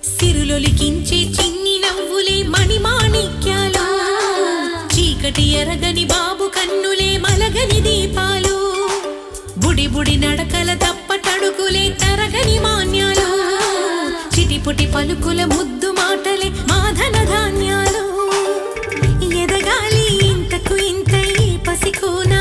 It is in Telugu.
సిరులొలికించే చిన్ని నవ్వులే మణిమాణిక్యాలు చీకటి ఎరగని బాబు కన్నులే మలగని దీపాలు బుడి బుడి నడకల తప్పటడుగులే తరగని మాన్యాలు చిటిపుటి పలుకుల ముద్దు మాటలే మాధన ధాన్యాలు ఎదగాలి ఇంతకు ఇంత ఈ పసికోన